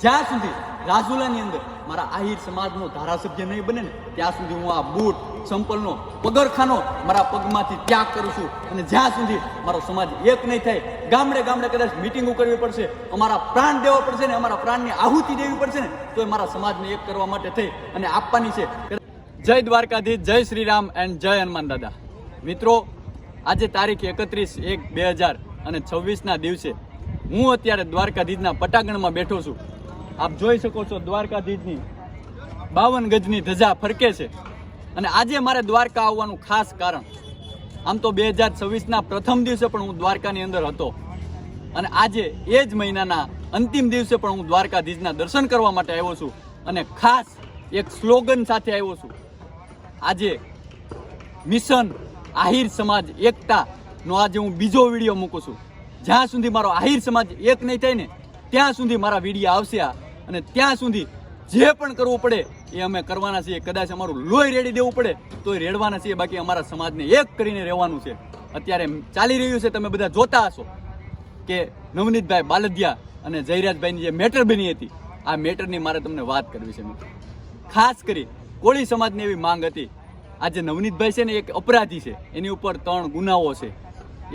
જ્યાં સુધી રાજુલાની અંદર મારા આહિર સમાજનો ધારાસભ્ય નહીં બને ને ત્યાં સુધી હું આ બૂટ સંપલનો પગરખાનો મારા પગમાંથી ત્યાગ કરું છું. અને જ્યાં સુધી મારો સમાજ એક નહીં થાય, ગામડે ગામડે કદાચ મિટિંગો કરવી પડશે, અમારા પ્રાણ દેવા પડશે ને અમારા પ્રાણની આહુતિ દેવી પડશે ને તો એ મારા સમાજને એક કરવા માટે થઈ અને આપવાની છે. જય દ્વારકાધીશ, જય શ્રી રામ એન્ડ જય હનુમાન દાદા. મિત્રો, આજે તારીખ 31/1/2026ના દિવસે હું અત્યારે દ્વારકાધીશના પટાગણમાં બેઠો છું. આપ જોઈ શકો છો દ્વારકાધીશની 52 ગજની ધજા ફરકે છે. અને આજે મારે દ્વારકા આવવાનું ખાસ કારણ, આમ તો 2026ના પ્રથમ દિવસે પણ હું દ્વારકાની અંદર હતો અને આજે એ જ મહિનાના અંતિમ દિવસે પણ હું દ્વારકાધીશના દર્શન કરવા માટે આવ્યો છું અને ખાસ એક સ્લોગન સાથે આવ્યો છું. આજે મિશન આહિર સમાજ એકતાનો આજે હું બીજો વિડીયો મૂકું છું. જ્યાં સુધી મારો આહિર સમાજ એક નહીં થાય ને ત્યાં સુધી મારા વિડીયો આવશે અને ત્યાં સુધી જે પણ કરવું પડે એ અમે કરવાના છીએ. કદાચ અમારું લોહી રેડી દેવું પડે તો એ રેડવાના છીએ, બાકી અમારા સમાજને એક કરીને રહેવાનું છે. અત્યારે ચાલી રહ્યું છે, તમે બધા જોતા હશો કે નવનીતભાઈ બાલદિયા અને જયરાજભાઈની જે મેટર બની હતી, આ મેટરની મારે તમને વાત કરવી છે મિત્રો. ખાસ કરી કોળી સમાજની એવી માંગ હતી. આજે નવનીતભાઈ છે ને એક અપરાધી છે, એની ઉપર 3 ગુનાઓ છે,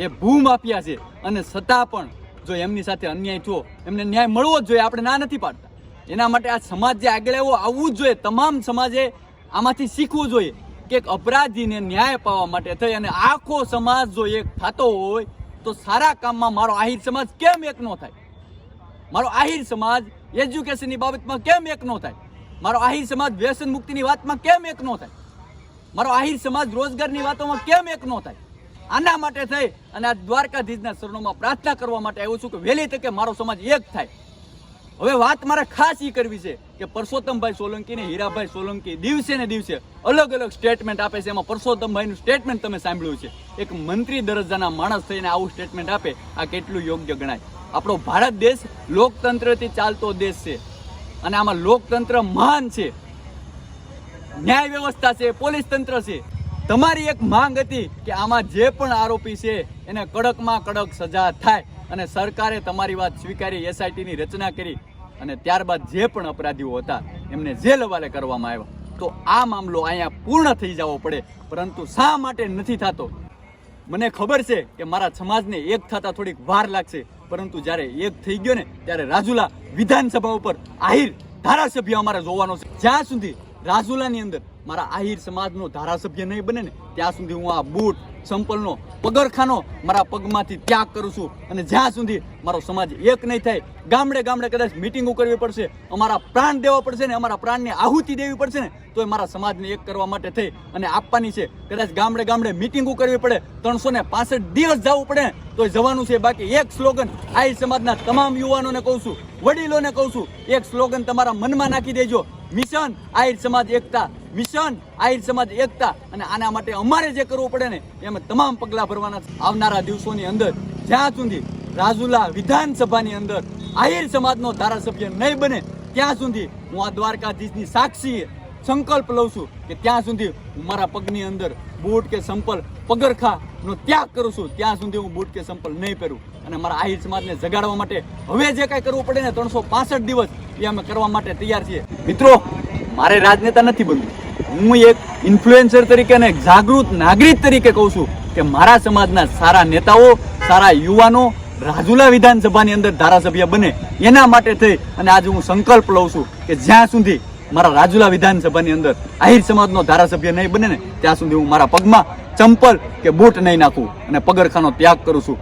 એ ભૂમાફિયા છે અને છતાં પણ જો એમની સાથે અન્યાય થયો, એમને ન્યાય મળવો જ જોઈએ. આપણે ના નથી પાડતા. એના માટે આ સમાજ જે આગળ આવવું જ જોઈએ. તમામ સમાજે આમાંથી શીખવું જોઈએ કે એક અપરાધીને ન્યાય પાવા માટે થઈ અને આખો સમાજ જો એક થતો હોય તો સારા કામમાં મારો આહિર સમાજ કેમ એક ન થાય? મારો આહિર સમાજ એજ્યુકેશનની બાબતમાં કેમ એક ન થાય? મારો આહિર સમાજ વ્યસન મુક્તિની વાતમાં કેમ એક ન થાય? મારો આહિર સમાજ રોજગારની વાતોમાં કેમ એક ન થાય? આના માટે થઈ અને આ દ્વારકાધીશના શરણોમાં પ્રાર્થના કરવા માટે આવ્યો છું કે વહેલી તકે મારો સમાજ એક થાય. હવે વાત મારે ખાસ એ કરવી છે કે પરસોત્તમભાઈ સોલંકી ને હીરાભાઈ સોલંકી દિવસે ને દિવસે અલગ અલગ સ્ટેટમેન્ટ આપે છે. એમાં પરસોત્તમભાઈનું સ્ટેટમેન્ટ તમે સાંભળ્યું છે. એક મંત્રી દરજ્જાના માણસ થઈને આવું સ્ટેટમેન્ટ આપે, આ કેટલું યોગ્ય ગણાય? આપણો ભારત દેશ લોકતંત્રથી ચાલતો દેશ છે અને આમાં લોકતંત્ર મહાન છે, ન્યાય વ્યવસ્થા છે, પોલીસ તંત્ર છે. તમારી એક માંગ હતી કે આમાં જે પણ આરોપી છે એને કડકમાં કડક સજા થાય અને સરકારે તમારી વાત સ્વીકારી, એસઆઈટીની રચના કરી અને ત્યારબાદ જે પણ અપરાધીઓ હતા એમને જેલ હવાલે કરવામાં આવ્યા. તો આ મામલો અહીંયા પૂર્ણ થઈ જવો પડે, પરંતુ શા માટે નથી થતો? મને ખબર છે કે મારા સમાજને એક થતા થોડીક વાર લાગશે, પરંતુ જ્યારે એક થઈ ગયો ને ત્યારે રાજુલા વિધાનસભા ઉપર આહિર ધારાસભ્ય અમારે જોવાનો છે. જ્યાં સુધી રાજુલાની અંદર મારા આહિર સમાજનો ધારાસભ્ય નહીં બને ને ત્યાં સુધી હું આ બૂટ સંપલનો પગરખાનો મારા પગમાંથી ત્યાગ કરું છું. અને જ્યાં સુધી મારો સમાજ એક નહીં થાય, ગામડે ગામડે કદાચ મિટિંગો કરવી પડશે, અમારા પ્રાણ દેવા પડશે ને અમારા પ્રાણની આહુતિ દેવી પડશે ને તો એ મારા સમાજને એક કરવા માટે થઈ અને આપવાની છે. કદાચ ગામડે ગામડે મિટિંગો કરવી પડે, 365 દિવસ જવું પડે તો એ જવાનું છે. બાકી એક સ્લોગન આહિર સમાજના તમામ યુવાનોને કહું છું, વડીલોને કહું છું, એક સ્લોગન તમારા મનમાં નાખી દેજો, મિશન આહિર સમાજ એકતા, મિશન આહિર સમાજ એકતા. અને આના માટે અમારે જે કરવું પડે ને એમાં તમામ પગલાં ભરવાના છે. આવનારા દિવસોની અંદર જ્યાં સુધી રાજુલા વિધાનસભાની અંદર આહિર સમાજનો ધારાસભ્ય નહીં બને ત્યાં સુધી હું આ દ્વારકાધીશની સાક્ષી સંકલ્પ લઉં છું કે ત્યાં સુધી હું મારા પગની અંદર બૂટ કે સંપલ પગરખાનો ત્યાગ કરું છું. ત્યાં સુધી હું બૂટ કે સંપલ નહીં પહેરું અને મારા આહિર સમાજને જગાડવા માટે હવે જે કાંઈ કરવું પડે ને 365 દિવસ એ અમે કરવા માટે તૈયાર છીએ. મિત્રો, મારે રાજનેતા નથી બનવું. હું એક ઇન્ફ્લુએન્સર તરીકે અને જાગૃત નાગરિક તરીકે કહું છું કે મારા સમાજના સારા નેતાઓ, સારા યુવાનો રાજુલા વિધાનસભાની અંદર ધારાસભ્ય બને એના માટે થઈ અને આજે હું સંકલ્પ લઉં છું કે જ્યાં સુધી મારા રાજુલા વિધાનસભાની અંદર આહિર સમાજનો ધારાસભ્ય નહીં બને ને ત્યાં સુધી હું મારા પગમાં ચંપલ કે બૂટ નહીં નાખું અને પગરખાનો ત્યાગ કરું છું.